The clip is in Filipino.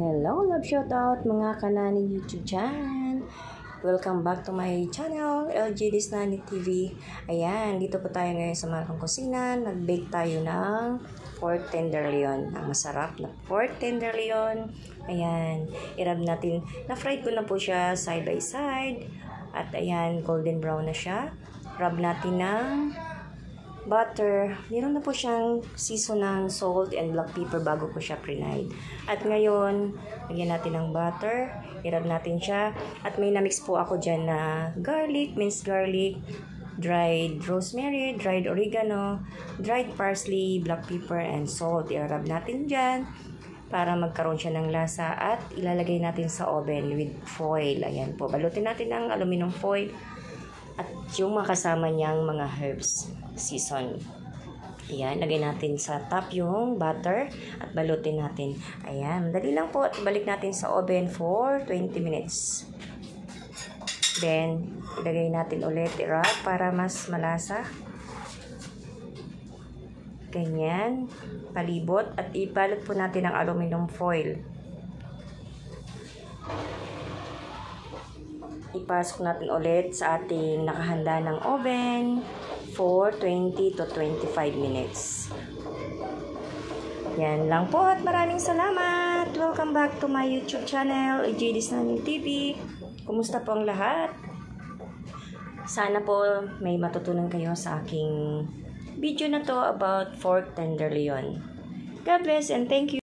Hello, love shoutout mga kanani YouTube dyan. Welcome back to my channel, LG Disnani TV. Ayan, dito po tayo ngayon sa Malcong Kusina. Nag-bake tayo ng pork tenderloin. Ang masarap na pork tenderloin. Ayan, i-rub natin. Na-fried ko na po siya side by side. At ayan, golden brown na siya. Rub natin ng butter. Meron na po siyang season ng salt and black pepper bago ko siya pre-night. At ngayon, lagyan natin ng butter. I-rub natin siya. At may na-mix po ako dyan na garlic, minced garlic, dried rosemary, dried oregano, dried parsley, black pepper, and salt. I-rub natin dyan para magkaroon siya ng lasa. At ilalagay natin sa oven with foil. Ayan po. Balutin natin ng aluminum foil. At yung makasama niyang mga herbs season. Ayan, lagay natin sa top yung butter at balutin natin. Ayan, madali lang po at balik natin sa oven for 20 minutes. Then, ilagay natin ulit i-wrap para mas malasa. Ganyan, palibot at ibalot po natin ng aluminum foil. Ipasok natin ulit sa ating nakahanda ng oven for 20 to 25 minutes. Yan lang po at maraming salamat. Welcome back to my YouTube channel, LG Disnani TV. Kumusta po ang lahat? Sana po may matutunan kayo sa aking video na to about pork tenderloin. God bless and thank you.